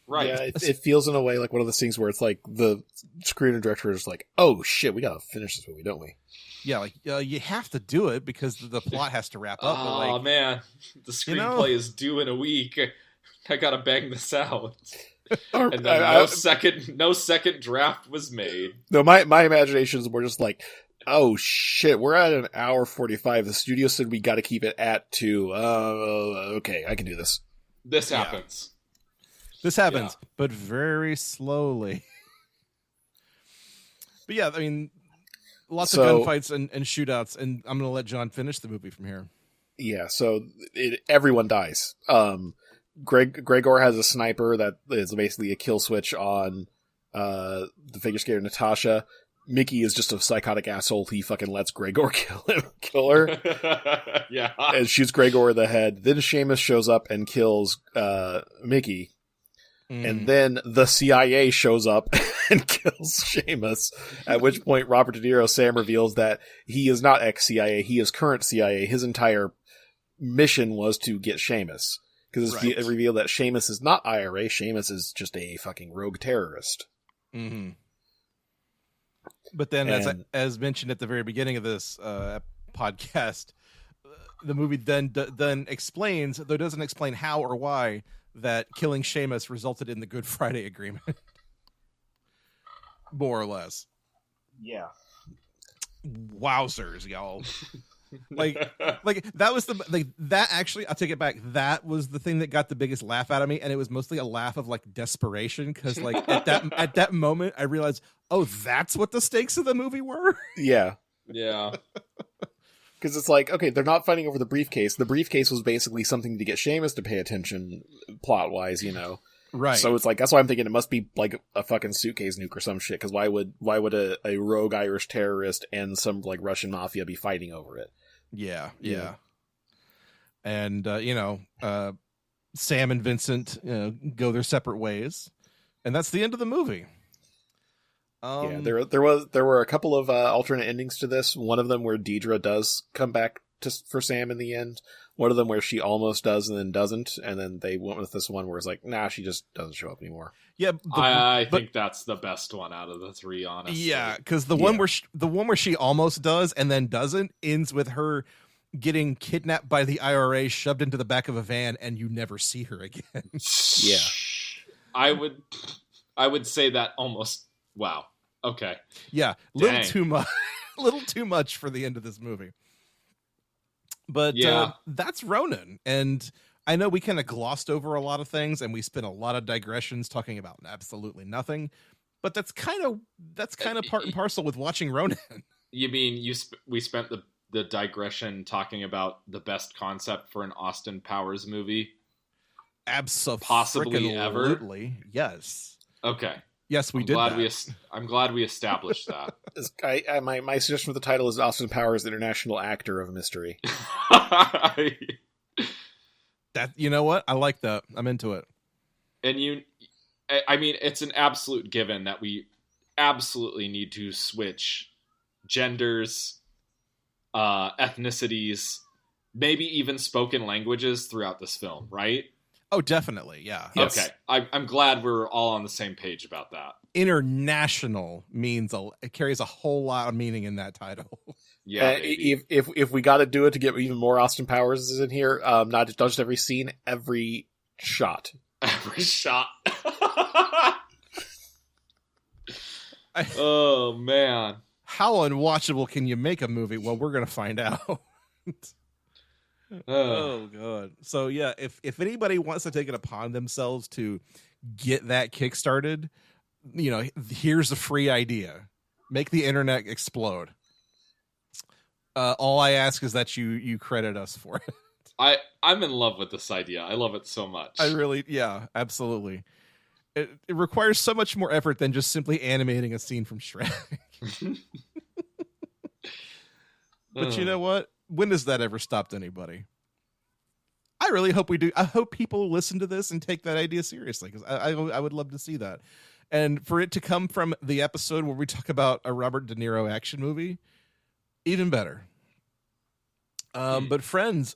Right. Yeah, it feels in a way like one of those things where it's like the screenwriter director is like, oh shit, we gotta finish this movie, don't we? Yeah, like you have to do it because the plot has to wrap up. Oh, but like, man. The screenplay is due in a week. I gotta bang this out. And then no second draft was made. No, my imaginations were just like, oh shit, we're at an hour 45. The studio said we gotta keep it at 2. Okay, I can do this. This happens. This happens, but very slowly. But yeah, I mean, lots of gunfights and shootouts, and I'm going to let John finish the movie from here. Yeah, so everyone dies. Gregor has a sniper that is basically a kill switch on the figure skater Natasha. Mickey is just a psychotic asshole. He fucking lets Gregor kill her. Yeah. And shoots Gregor in the head. Then Seamus shows up and kills Mickey. And then the CIA shows up and kills Seamus, at which point Robert De Niro Sam reveals that he is not ex-CIA, he is current CIA. His entire mission was to get Seamus. Because it's revealed that Seamus is not IRA, Seamus is just a fucking rogue terrorist. Mm-hmm. But then, as mentioned at the very beginning of this podcast, the movie then explains, though it doesn't explain how or why, that killing Seamus resulted in the Good Friday Agreement. More or less. Yeah. Wowzers, y'all. like that was that actually, I'll take it back. That was the thing that got the biggest laugh out of me, and it was mostly a laugh of like desperation, because like at that moment I realized, oh, that's what the stakes of the movie were. Yeah. Yeah. Because it's like, okay, they're not fighting over the briefcase. The briefcase was basically something to get Seamus to pay attention, plot-wise, you know. Right. So it's like, that's why I'm thinking it must be like a fucking suitcase nuke or some shit. Because why would a rogue Irish terrorist and some like Russian mafia be fighting over it? Yeah. And Sam and Vincent go their separate ways, and that's the end of the movie. Yeah, there were a couple of alternate endings to this. One of them where Deidre does come back for Sam in the end. One of them where she almost does and then doesn't. And then they went with this one where it's like, nah, she just doesn't show up anymore. Yeah, I think that's the best one out of the three, honestly. Yeah, because the one where she almost does and then doesn't ends with her getting kidnapped by the IRA, shoved into the back of a van, and you never see her again. Yeah, I would say that almost. Wow. Okay. Yeah, little too much for the end of this movie. But that's Ronin, and I know we kind of glossed over a lot of things, and we spent a lot of digressions talking about absolutely nothing. But that's kind of part and parcel with watching Ronin. You mean we spent the digression talking about the best concept for an Austin Powers movie? Absolutely, possibly ever. Yes. Okay. Yes, we did. I'm glad we established that. My suggestion for the title is Austin Powers, International Actor of Mystery. That, you know what? I like that. I'm into it. And I mean, it's an absolute given that we absolutely need to switch genders, ethnicities, maybe even spoken languages throughout this film, right? Oh, definitely, yeah. Yes. Okay, I'm glad we're all on the same page about that. International means it carries a whole lot of meaning in that title. Yeah, if we got to do it to get even more Austin Powers in here, not just every scene, every shot. Every shot. Oh man, how unwatchable can you make a movie? Well, we're gonna find out. Oh god. So yeah, if anybody wants to take it upon themselves to get that kickstarted, here's a free idea. Make the internet explode. All I ask is that you credit us for it. I'm in love with this idea. I love it so much. Yeah, absolutely. It requires so much more effort than just simply animating a scene from Shrek. But you know what? When has that ever stopped anybody? I really hope we do. I hope people listen to this and take that idea seriously, because I would love to see that. And for it to come from the episode where we talk about a Robert De Niro action movie, even better. But friends,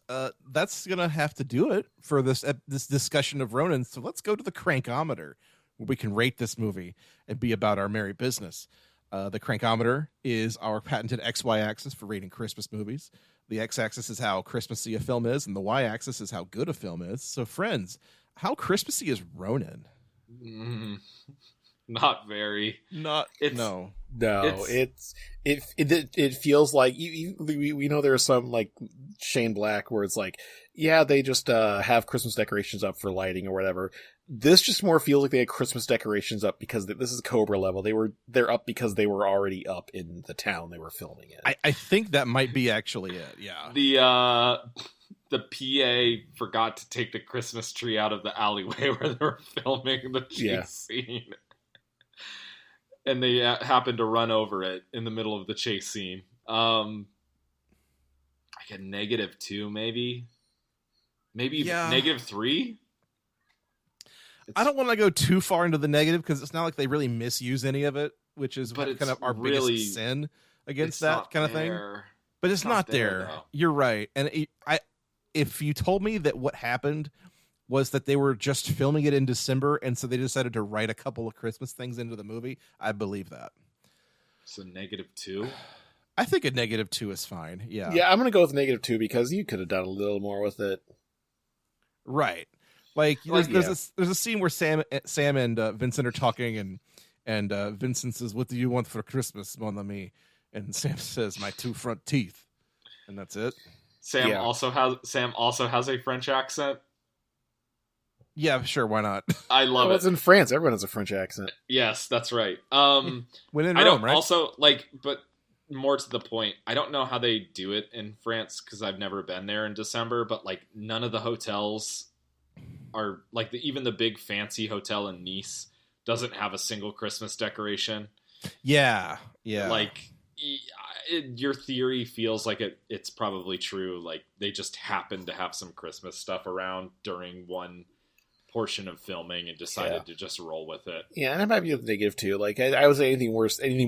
that's going to have to do it for this discussion of Ronin. So let's go to the crankometer, where we can rate this movie and be about our merry business. The crankometer is our patented XY axis for rating Christmas movies. The X-axis is how Christmassy a film is, and the Y-axis is how good a film is. So, friends, how Christmassy is Ronin? Not very. No. It feels like we know there's some like Shane Black where it's like, yeah, they just have Christmas decorations up for lighting or whatever. This just more feels like they had Christmas decorations up because this is Cobra level. They're up because they were already up in the town they were filming in. I think that might be actually it. Yeah. The PA forgot to take the Christmas tree out of the alleyway where they were filming the chase scene. And they happened to run over it in the middle of the chase scene. I get -2, maybe -3. I don't want to go too far into the negative because it's not like they really misuse any of it, which is kind of our biggest sin against that kind of thing. But it's not there. You're right. And if you told me that what happened was that they were just filming it in December, and so they decided to write a couple of Christmas things into the movie, I believe that. So -2? I think a -2 is fine. Yeah. Yeah, I'm going to go with -2 because you could have done a little more with it. Right. Like there's a scene where Sam and Vincent are talking, and Vincent says, "What do you want for Christmas, mon ami?" And Sam says, "My 2 front teeth," and that's it. Sam also has a French accent. Yeah, sure, why not? I love it. It's in France. Everyone has a French accent. Yes, that's right. When in Rome, I don't right? also but more to the point, I don't know how they do it in France because I've never been there in December. But like, none of the hotels are like even the big fancy hotel in Nice doesn't have a single Christmas decoration. Yeah. Like, your theory feels like it's probably true. Like, they just happened to have some Christmas stuff around during one portion of filming and decided to just roll with it. Yeah, and it might be with -2. Like, I would say anything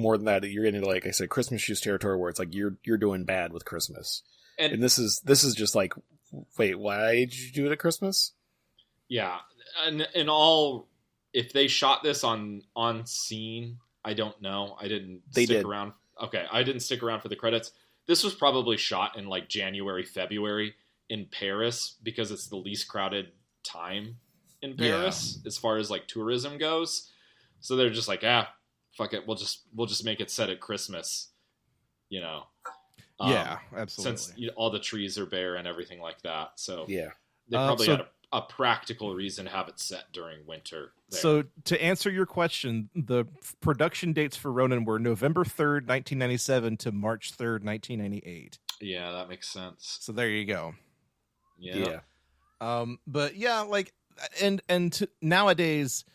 more than that, you're into, like I said, Christmas shoes territory where it's like you're doing bad with Christmas. And this is just like, wait, why did you do it at Christmas? Yeah, and in all, if they shot this on scene, I don't know. I didn't stick around. Okay, I didn't stick around for the credits. This was probably shot in like January, February in Paris because it's the least crowded time in Paris as far as like tourism goes. So they're just like, fuck it, we'll just make it set at Christmas, you know. Yeah, absolutely. Since all the trees are bare and everything like that. So yeah, they probably had a practical reason to have it set during winter there. So to answer your question, the production dates for Ronin were November 3rd, 1997 to March 3rd, 1998. Yeah, that makes sense. So there you go. Yeah. But yeah, like, and nowadays,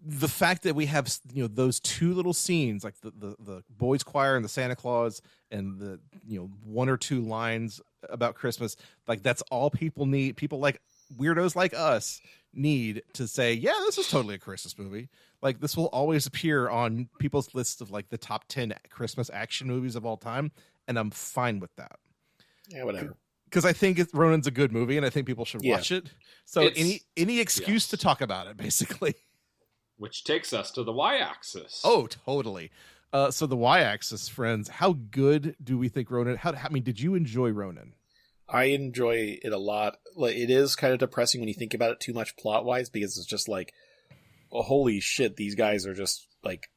the fact that we have, those 2 little scenes, like the boys choir and the Santa Claus, and the 1 or 2 lines about Christmas, like that's all people need. People like weirdos like us need to say, yeah, this is totally a Christmas movie. Like, this will always appear on people's lists of like the top 10 Christmas action movies of all time, and I'm fine with that. Yeah, whatever. Because I think Ronin's a good movie, and I think people should watch it. So any excuse to talk about it, basically. Which takes us to the Y-axis. Oh, totally. So the Y-axis, friends, how good do we think Ronin? Did you enjoy Ronin? I enjoy it a lot. Like, it is kind of depressing when you think about it too much plot-wise, because it's just like, oh, holy shit, these guys are just like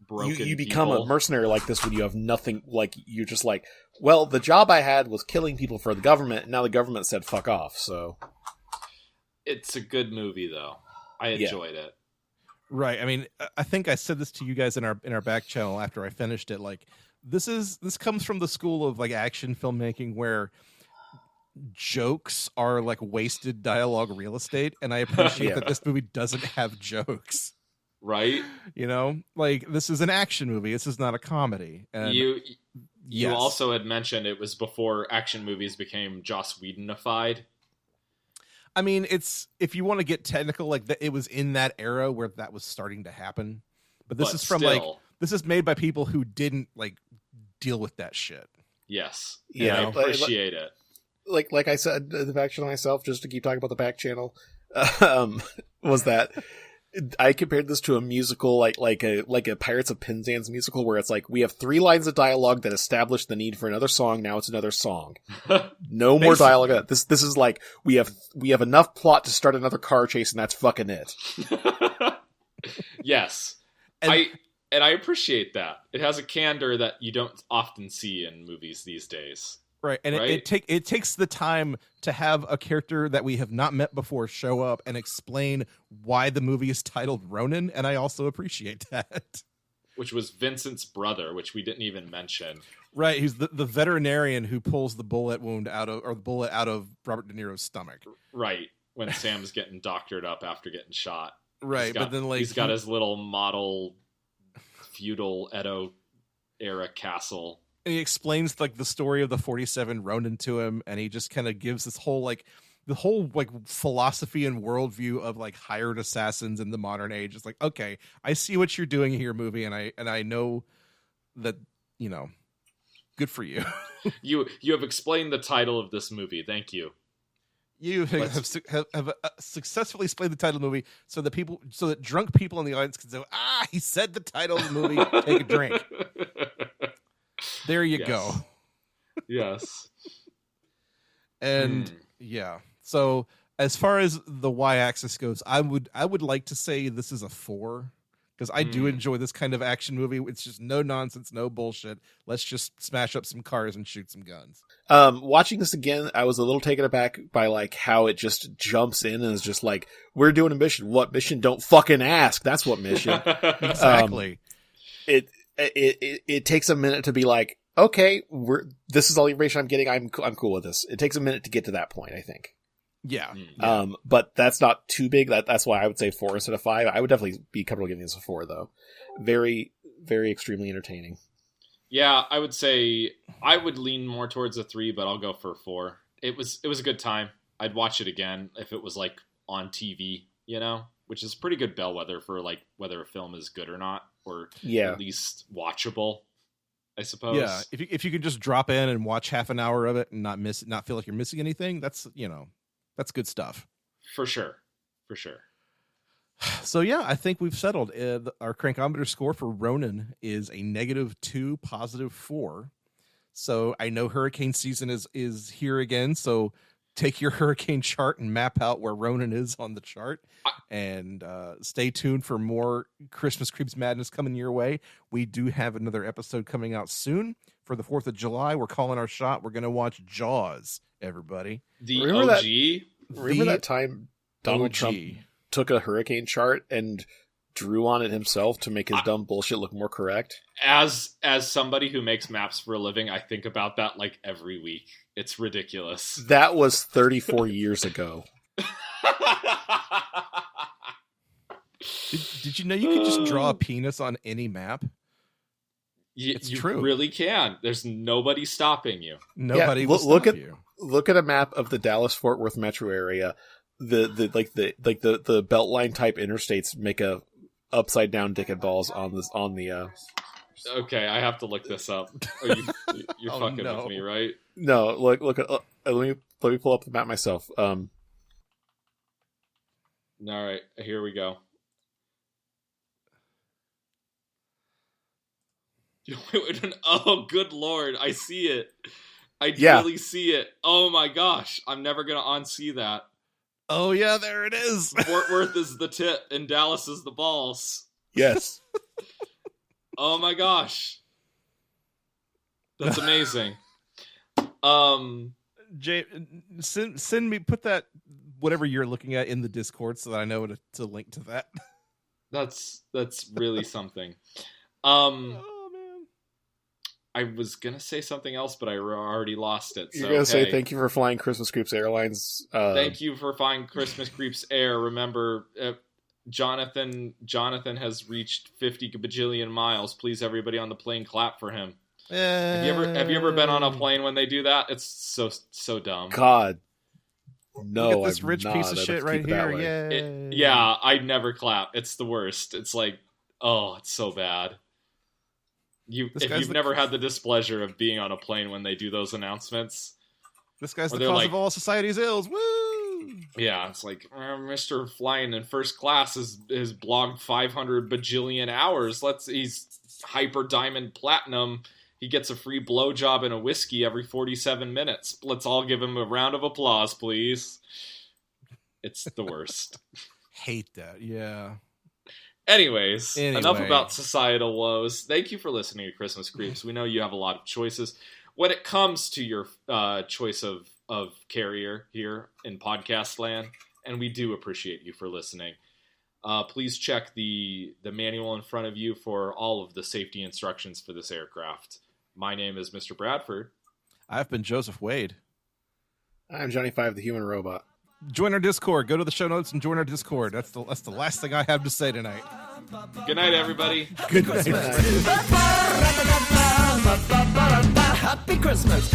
broken. You become a mercenary like this when you have nothing. Like, you're just like, well, the job I had was killing people for the government, and now the government said fuck off. So it's a good movie, though. I enjoyed it. Right. I mean, I think I said this to you guys in our back channel after I finished it. Like, this comes from the school of like action filmmaking where jokes are like wasted dialogue real estate, and I appreciate Yeah. that this movie doesn't have jokes. Right? You know, like this is an action movie. This is not a comedy. And You yes. also had mentioned it was before action movies became Joss Whedonified. I mean, it's if you want to get technical, like it was in that era where that was starting to happen. But this is from like this is made by people who didn't like deal with that shit. Yes. Yeah, And I appreciate it. Like I said, the back channel myself, just to keep talking about the back channel, was that I compared this to a musical, like a Pirates of Penzance musical, where it's like we have 3 lines of dialogue that establish the need for another song. Now it's another song. No more dialogue. This is like we have enough plot to start another car chase, and that's fucking it. Yes, and I appreciate that. It has a candor that you don't often see in movies these days. Right, and right? it takes the time to have a character that we have not met before show up and explain why the movie is titled Ronin, and I also appreciate that. Which was Vincent's brother, which we didn't even mention. Right, he's the veterinarian who pulls the bullet out of Robert De Niro's stomach. Right, when Sam's getting doctored up after getting shot. Right, but then like he's got his little model feudal Edo era castle. And he explains like the story of the 47 Ronin to him, and he just kind of gives this whole like the whole like philosophy and worldview of like hired assassins in the modern age. It's like, okay, I see what you're doing here, movie, and I know that, you know, good for you. You have explained the title of this movie. Thank you. You have successfully explained the title of the movie so that drunk people in the audience can say, he said the title of the movie. Take a drink. There you go. Yes. And yeah. So as far as the y-axis goes, I would like to say this is a 4, because I do enjoy this kind of action movie. It's just no nonsense, no bullshit. Let's just smash up some cars and shoot some guns. Watching this again, I was a little taken aback by like how it just jumps in and is just like, we're doing a mission. What mission? Don't fucking ask. That's what mission. Exactly. It takes a minute to be like, okay, this is all the information I'm getting. I'm cool with this. It takes a minute to get to that point, I think. Yeah. But that's not too big. That's why I would say 4 instead of 5. I would definitely be comfortable giving this a 4, though. Very, very extremely entertaining. Yeah, I would say I would lean more towards a 3, but I'll go for a 4. It was a good time. I'd watch it again if it was like on TV, you know, which is pretty good bellwether for like whether a film is good or not, or at least watchable, I suppose. Yeah, if you could just drop in and watch half an hour of it and not feel like you're missing anything, that's good stuff. For sure. So yeah, I think we've settled. Our crankometer score for Ronin is a -2, +4. So I know hurricane season is here again. So take your hurricane chart and map out where Ronin is on the chart, and stay tuned for more Christmas Creeps Madness coming your way. We do have another episode coming out soon for the 4th of July. We're calling our shot. We're going to watch Jaws, everybody. The remember OG? Remember that time Donald Trump took a hurricane chart and drew on it himself to make his dumb bullshit look more correct? As somebody who makes maps for a living, I think about that like every week. It's ridiculous. That was 34 years ago. Did you know you could just draw a penis on any map? It's you true. Really can. There's nobody stopping you. Nobody will stop you. Look at a map of the Dallas-Fort Worth metro area. The Beltline type interstates make a upside down dick and balls on the. Okay, I have to look this up. You're fucking with me, right? No, look. Let me pull up the map myself. All right, here we go. Oh, good lord! I see it. I really see it. Oh my gosh! I'm never gonna unsee that. Oh yeah, there it is. Fort Worth is the tit, and Dallas is the balls. Yes. Oh my gosh, that's amazing. Jay, send me, put that whatever you're looking at in the Discord so that I know to link to that. That's really something. Oh man, I was gonna say something else, but I already lost it. So, You're gonna say thank you for flying Christmas Creeps Airlines. Thank you for flying Christmas Creeps Air. Remember, Jonathan has reached 50 bajillion miles. Please, everybody on the plane, clap for him. Have you ever been on a plane when they do that? It's so dumb. God, no! Look at this rich piece of shit right here. Yeah, I never clap. It's the worst. It's like, oh, it's so bad. If you've never had the displeasure of being on a plane when they do those announcements, this guy's the cause of all society's ills. Woo! Yeah, it's like Mr. Flying in first class has blogged 500 bajillion hours. He's hyper diamond platinum. He gets a free blowjob and a whiskey every 47 minutes. Let's all give him a round of applause, please. It's the worst. Hate that. Yeah. Anyways, enough about societal woes. Thank you for listening to Christmas Creeps. We know you have a lot of choices. When it comes to your choice of carrier here in podcast land, and we do appreciate you for listening, please check the manual in front of you for all of the safety instructions for this aircraft. My name is Mr. Bradford. I've been Joseph Wade. I'm Johnny Five, the human robot. Join our Discord. Go to the show notes and join our Discord. That's the last thing I have to say tonight. Good night, everybody. Good night. Happy Christmas.